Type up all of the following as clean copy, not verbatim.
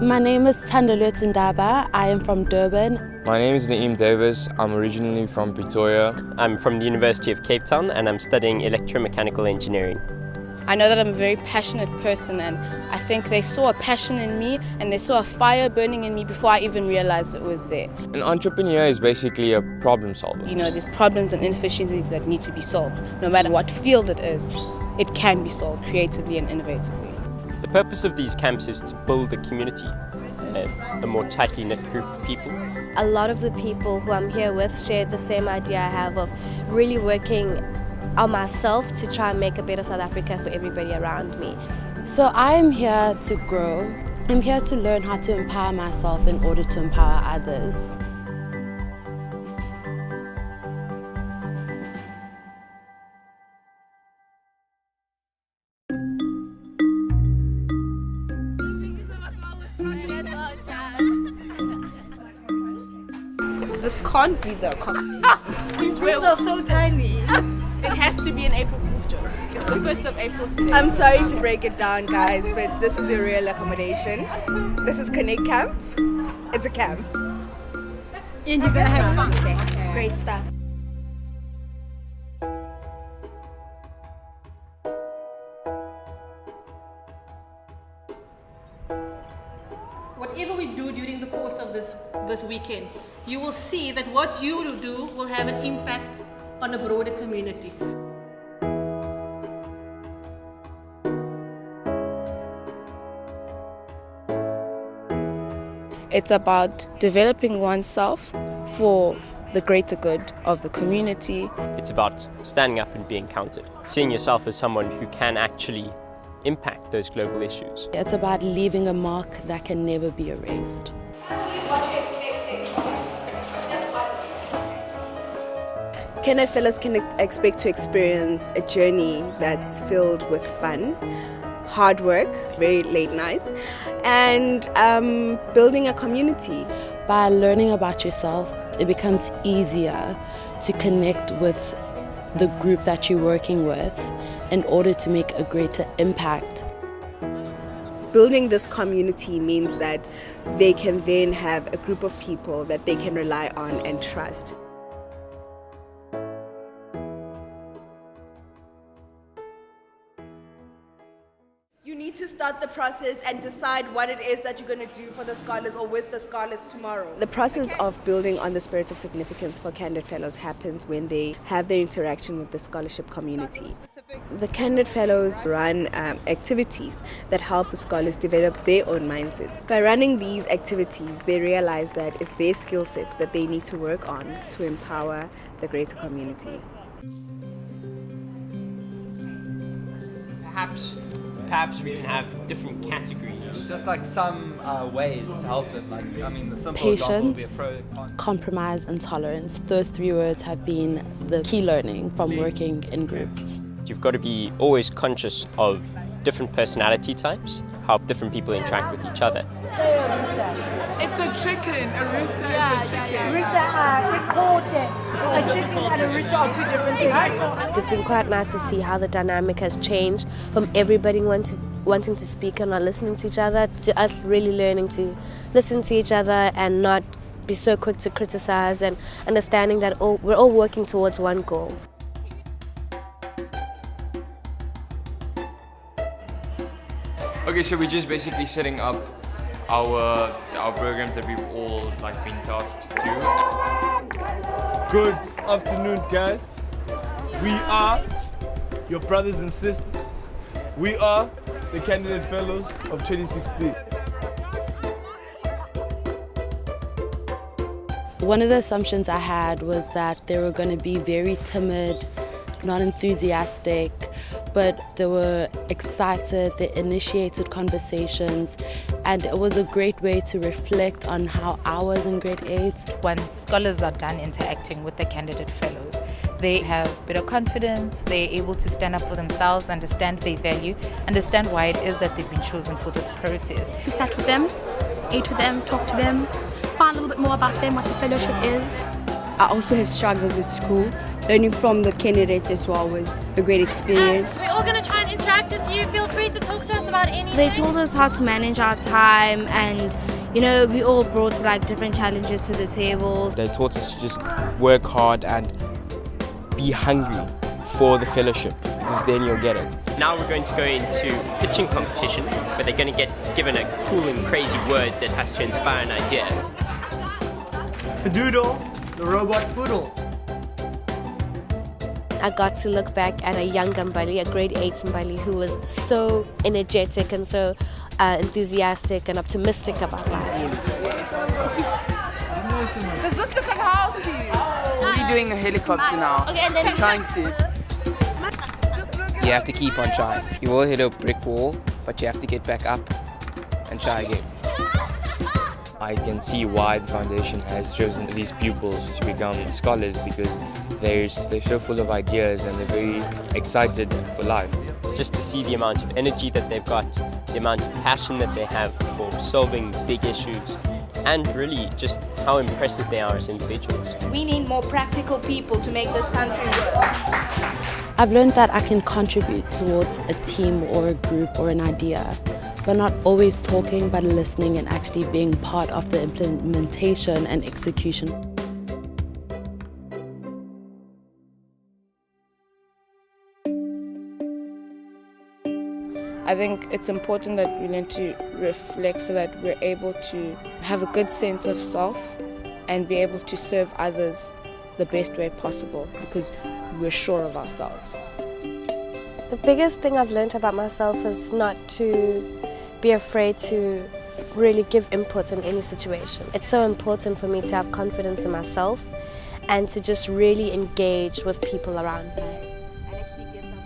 My name is Ayanda Nene. I am from Durban. My name is Naeem Davis. I'm originally from Pretoria. I'm from the University of Cape Town and I'm studying electromechanical engineering. I know that I'm a very passionate person, and I think they saw a passion in me and they saw a fire burning in me before I even realized it was there. An entrepreneur is basically a problem solver. You know, there's problems and inefficiencies that need to be solved. No matter what field it is, it can be solved creatively and innovatively. The purpose of these camps is to build a community, a more tightly knit group of people. A lot of the people who I'm here with share the same idea I have of really working on myself to try and make a better South Africa for everybody around me. So I am here to grow. I'm here to learn how to empower myself in order to empower others. This can't be the accomplishment. These rooms are so tiny. It has to be an April Fool's joke. It's the 1st of April today. I'm sorry to break it down, guys, but this is a real accommodation. This is Connect Camp. It's a camp. And you're gonna have fun. Okay. Great stuff. Whatever we do during the course of this weekend, you will see that what you do will have an impact on a broader community. It's about developing oneself for the greater good of the community. It's about standing up and being counted, seeing yourself as someone who can actually impact those global issues. It's about leaving a mark that can never be erased. Kenneth Fellows can expect to experience a journey that's filled with fun, hard work, very late nights, and building a community. By learning about yourself, it becomes easier to connect with the group that you're working with in order to make a greater impact. Building this community means that they can then have a group of people that they can rely on and trust. You need to start the process and decide what it is that you're going to do for the scholars or with the scholars tomorrow. The process of building on the spirit of significance for Candid Fellows happens when they have their interaction with the scholarship community. The Candid Fellows run activities that help the scholars develop their own mindsets. By running these activities, they realize that it's their skill sets that they need to work on to empower the greater community. Perhaps we can have different categories. Just like some ways to help them. Like, I mean, the simple Patience, example would be a pro. compromise, and tolerance. Those 3 words have been the key learning from working in groups. You've got to be always conscious of different personality types, how different people interact with each other. It's a chicken. A rooster is a chicken. A chicken and a rooster are 2 different things. It's been quite nice to see how the dynamic has changed from everybody wanting to speak and not listening to each other to us really learning to listen to each other and not be so quick to criticize, and understanding that we're all working towards one goal. Okay, so we're just basically setting up our programs that we've all been tasked to. Good afternoon, guys. We are your brothers and sisters. We are the Candidate Fellows of 2016. One of the assumptions I had was that they were going to be very timid, not enthusiastic, but they were excited, they initiated conversations, and it was a great way to reflect on how I was in grade 8. When scholars are done interacting with the candidate fellows, they have better confidence, they're able to stand up for themselves, understand their value, understand why it is that they've been chosen for this process. We sat with them, ate with them, talked to them, find a little bit more about them, what the fellowship is. I also have struggles at school, learning from the candidates as well was a great experience. We're all going to try and interact with you. Feel free to talk to us about anything. They told us how to manage our time, and you know, we all brought like different challenges to the table. They taught us to just work hard and be hungry for the fellowship, because then you'll get it. Now we're going to go into pitching competition, where they're going to get given a cool and crazy word that has to inspire an idea. Fadoodle, the robot poodle. I got to look back at a young Mbali, a grade 8 Mbali, who was so energetic and so enthusiastic and optimistic about life. Does this look like a house to you? We're doing a helicopter now. Okay, and then trying to. You have to keep on trying. You will hit a brick wall, but you have to get back up and try again. I can see why the foundation has chosen these pupils to become scholars, because they're so full of ideas and they're very excited for life. Just to see the amount of energy that they've got, the amount of passion that they have for solving big issues, and really just how impressive they are as individuals. We need more practical people to make this country work. I've learned that I can contribute towards a team or a group or an idea, but not always talking, but listening and actually being part of the implementation and execution. I think it's important that we learn to reflect so that we're able to have a good sense of self and be able to serve others the best way possible, because we're sure of ourselves. The biggest thing I've learned about myself is not to be afraid to really give input in any situation. It's so important for me to have confidence in myself and to just really engage with people around me.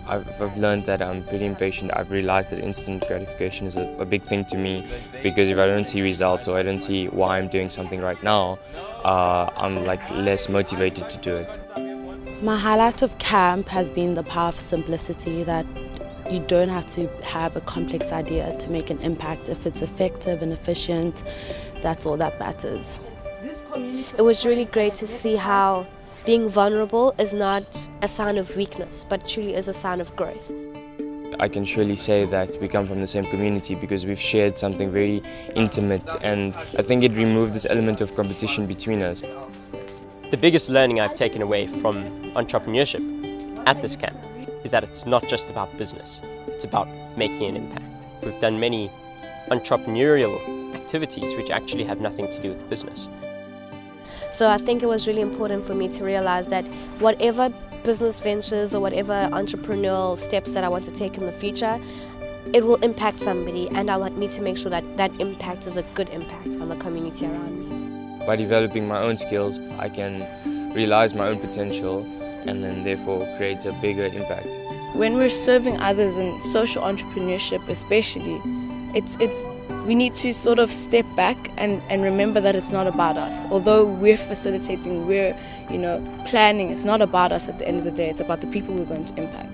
I've learned that I'm pretty impatient. I've realized that instant gratification is a big thing to me, because if I don't see results or I don't see why I'm doing something right now, I'm like less motivated to do it. My highlight of camp has been the power of simplicity, that you don't have to have a complex idea to make an impact. If it's effective and efficient, that's all that matters. It was really great to see how being vulnerable is not a sign of weakness, but truly is a sign of growth. I can surely say that we come from the same community because we've shared something very intimate, and I think it removed this element of competition between us. The biggest learning I've taken away from entrepreneurship at this camp is that it's not just about business, it's about making an impact. We've done many entrepreneurial activities which actually have nothing to do with business. So I think it was really important for me to realize that whatever business ventures or whatever entrepreneurial steps that I want to take in the future, it will impact somebody, and I need to make sure that that impact is a good impact on the community around me. By developing my own skills, I can realize my own potential and then therefore create a bigger impact. When we're serving others in social entrepreneurship especially, we need to sort of step back and remember that it's not about us. Although we're facilitating, we're planning, it's not about us at the end of the day, it's about the people we're going to impact.